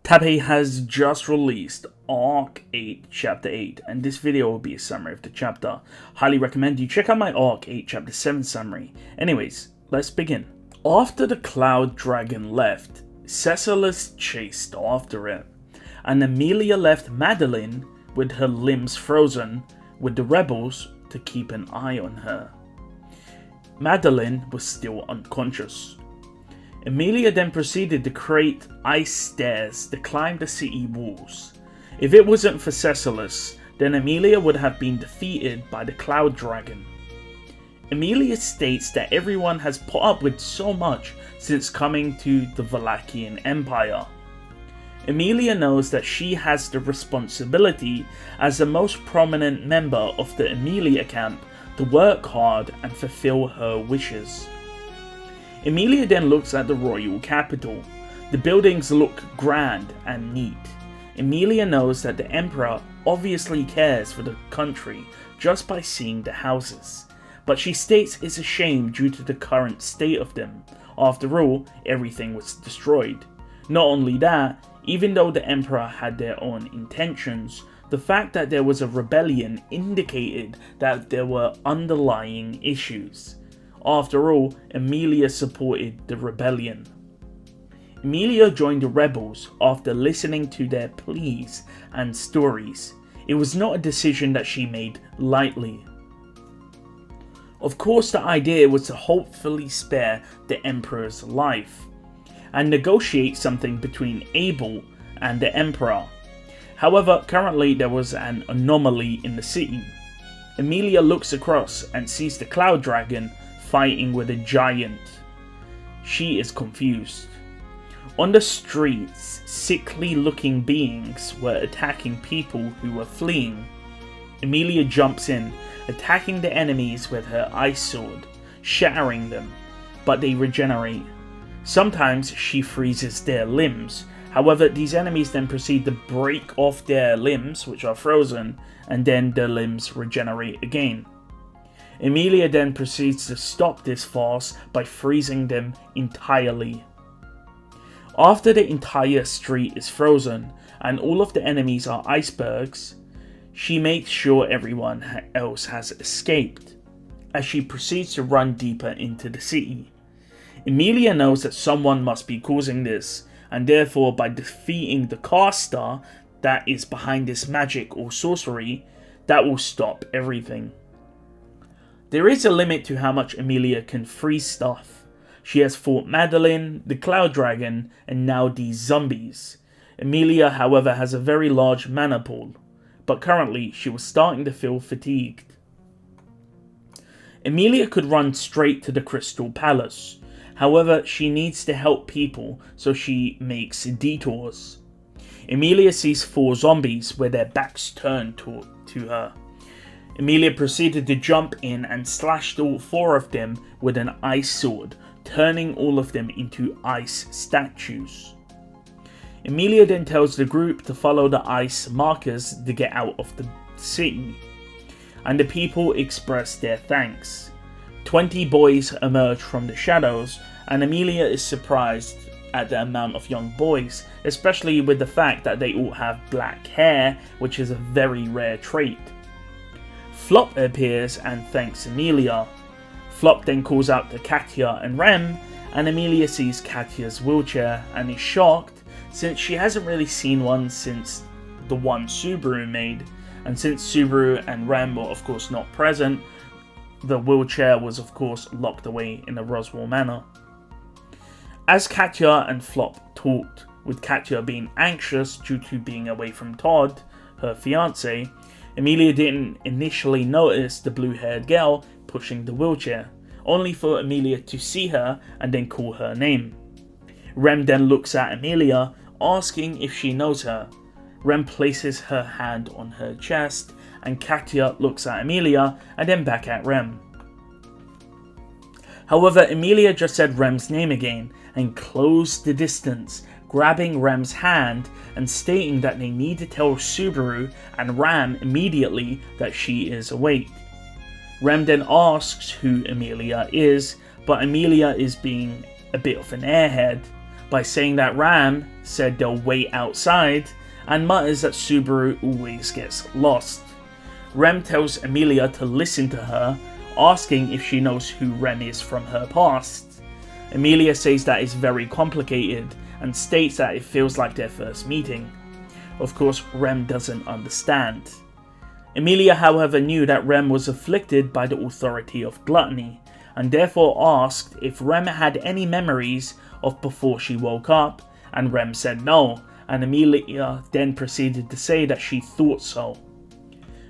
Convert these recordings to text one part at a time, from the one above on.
Tappei has just released Arc 8 Chapter 8, and this video will be a summary of the chapter. Highly recommend you check out my Arc 8 Chapter 7 summary. Anyways, let's begin. After the Cloud Dragon left, Cecilis chased after it, and Emilia left Madeline with her limbs frozen with the rebels to keep an eye on her. Madeline was still unconscious. Emilia then proceeded to create ice stairs to climb the city walls. If it wasn't for Cecilis, then Emilia would have been defeated by the Cloud Dragon. Emilia states that everyone has put up with so much since coming to the Valachian Empire. Emilia knows that she has the responsibility as the most prominent member of the Emilia camp to work hard and fulfill her wishes. Emilia then looks at the royal capital. The buildings look grand and neat. Emilia knows that the emperor obviously cares for the country just by seeing the houses, but she states it's a shame due to the current state of them. After all, everything was destroyed. Not only that, even though the emperor had their own intentions, the fact that there was a rebellion indicated that there were underlying issues. After all, Emilia supported the rebellion. Emilia joined the rebels after listening to their pleas and stories. It was not a decision that she made lightly. Of course, the idea was to hopefully spare the emperor's life and negotiate something between Abel and the emperor. However, currently there was an anomaly in the city. Emilia looks across and sees the Cloud Dragon fighting with a giant. She is confused. On the streets, sickly looking beings were attacking people who were fleeing. Emilia jumps in, attacking the enemies with her ice sword, shattering them, but they regenerate. Sometimes she freezes their limbs. However, these enemies then proceed to break off their limbs, which are frozen, and then their limbs regenerate again. Emilia then proceeds to stop this farce by freezing them entirely. After the entire street is frozen and all of the enemies are icebergs, she makes sure everyone else has escaped as she proceeds to run deeper into the city. Emilia knows that someone must be causing this, and therefore by defeating the caster that is behind this magic or sorcery, that will stop everything. There is a limit to how much Emilia can freeze stuff. She has fought Madeline, the Cloud Dragon, and now these zombies. Emilia, however, has a very large mana pool, but currently she was starting to feel fatigued. Emilia could run straight to the Crystal Palace. However, she needs to help people, so she makes detours. Emilia sees 4 zombies with their backs turned to her. Emilia proceeded to jump in and slashed all 4 of them with an ice sword, turning all of them into ice statues. Emilia then tells the group to follow the ice markers to get out of the city, and the people express their thanks. 20 boys emerge from the shadows, and Emilia is surprised at the amount of young boys, especially with the fact that they all have black hair, which is a very rare trait. Flop appears and thanks Emilia. Flop then calls out to Katya and Rem, and Emilia sees Katya's wheelchair and is shocked since she hasn't really seen one since the one Subaru made, and since Subaru and Rem were of course not present, the wheelchair was of course locked away in the Roswell Manor. As Katya and Flop talked, with Katya being anxious due to being away from Todd, her fiance, Emilia didn't initially notice the blue-haired girl pushing the wheelchair, only for Emilia to see her and then call her name. Rem then looks at Emilia, asking if she knows her. Rem places her hand on her chest, and Katya looks at Emilia and then back at Rem. However, Emilia just said Rem's name again and closed the distance, grabbing Rem's hand and stating that they need to tell Subaru and Ram immediately that she is awake. Rem then asks who Emilia is, but Emilia is being a bit of an airhead, by saying that Rem said they'll wait outside and mutters that Subaru always gets lost. Rem tells Emilia to listen to her, asking if she knows who Rem is from her past. Emilia says that it's very complicated and states that it feels like their first meeting. Of course, Rem doesn't understand. Emilia, however, knew that Rem was afflicted by the authority of gluttony, and therefore asked if Rem had any memories of before she woke up, and Rem said no, and Emilia then proceeded to say that she thought so.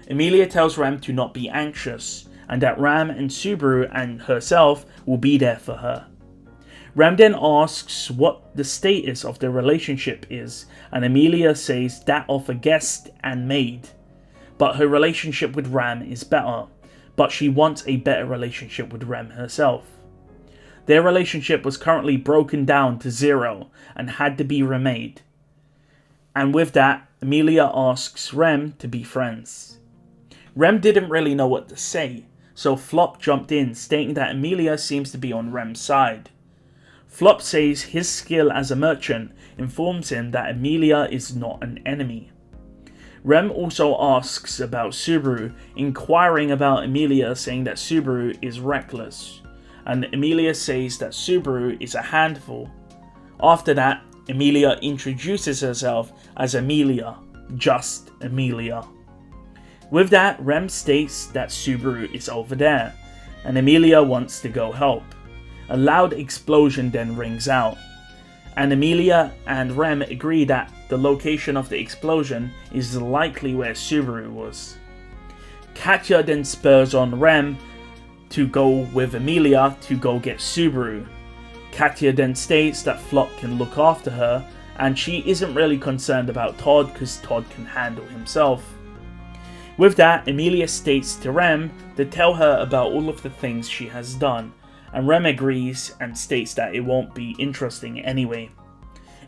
Emilia tells Rem to not be anxious, and that Rem and Subaru and herself will be there for her. Rem then asks what the status of their relationship is, and Emilia says that of a guest and maid. But her relationship with Rem is better, but she wants a better relationship with Rem herself. Their relationship was currently broken down to 0 and had to be remade. And with that, Emilia asks Rem to be friends. Rem didn't really know what to say, so Flop jumped in, stating that Emilia seems to be on Rem's side. Flop says his skill as a merchant informs him that Emilia is not an enemy. Rem also asks about Subaru, inquiring about Emilia, saying that Subaru is reckless, and Emilia says that Subaru is a handful. After that, Emilia introduces herself as Emilia, just Emilia. With that, Rem states that Subaru is over there, and Emilia wants to go help. A loud explosion then rings out, and Emilia and Rem agree that the location of the explosion is likely where Subaru was. Katya then spurs on Rem to go with Emilia to go get Subaru. Katya then states that Flop can look after her, and she isn't really concerned about Todd because Todd can handle himself. With that, Emilia states to Rem to tell her about all of the things she has done, and Rem agrees and states that it won't be interesting anyway.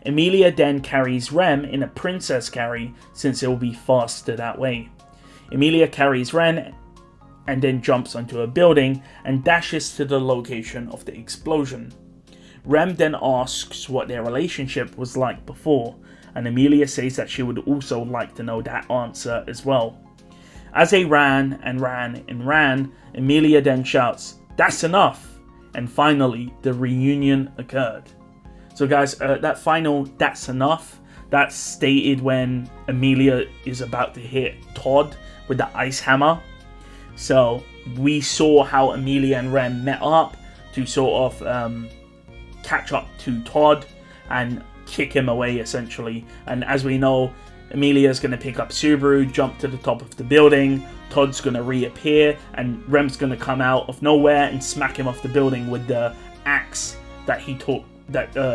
Emilia then carries Rem in a princess carry since it will be faster that way. Emilia carries Rem and then jumps onto a building and dashes to the location of the explosion. Rem then asks what their relationship was like before, and Emilia says that she would also like to know that answer as well. As they ran, Emilia then shouts, "That's enough!" And finally, the reunion occurred. So guys, that final "that's enough," that's stated when Emilia is about to hit Todd with the ice hammer. So we saw how Emilia and Rem met up to sort of catch up to Todd and kick him away essentially. And as we know, Emilia's going to pick up Subaru, jump to the top of the building, Todd's going to reappear, and Rem's going to come out of nowhere and smack him off the building with the axe that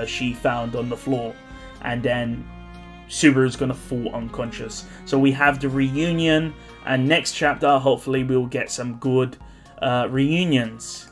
she found on the floor. And then Subaru's going to fall unconscious. So we have the reunion, and next chapter, hopefully we'll get some good reunions.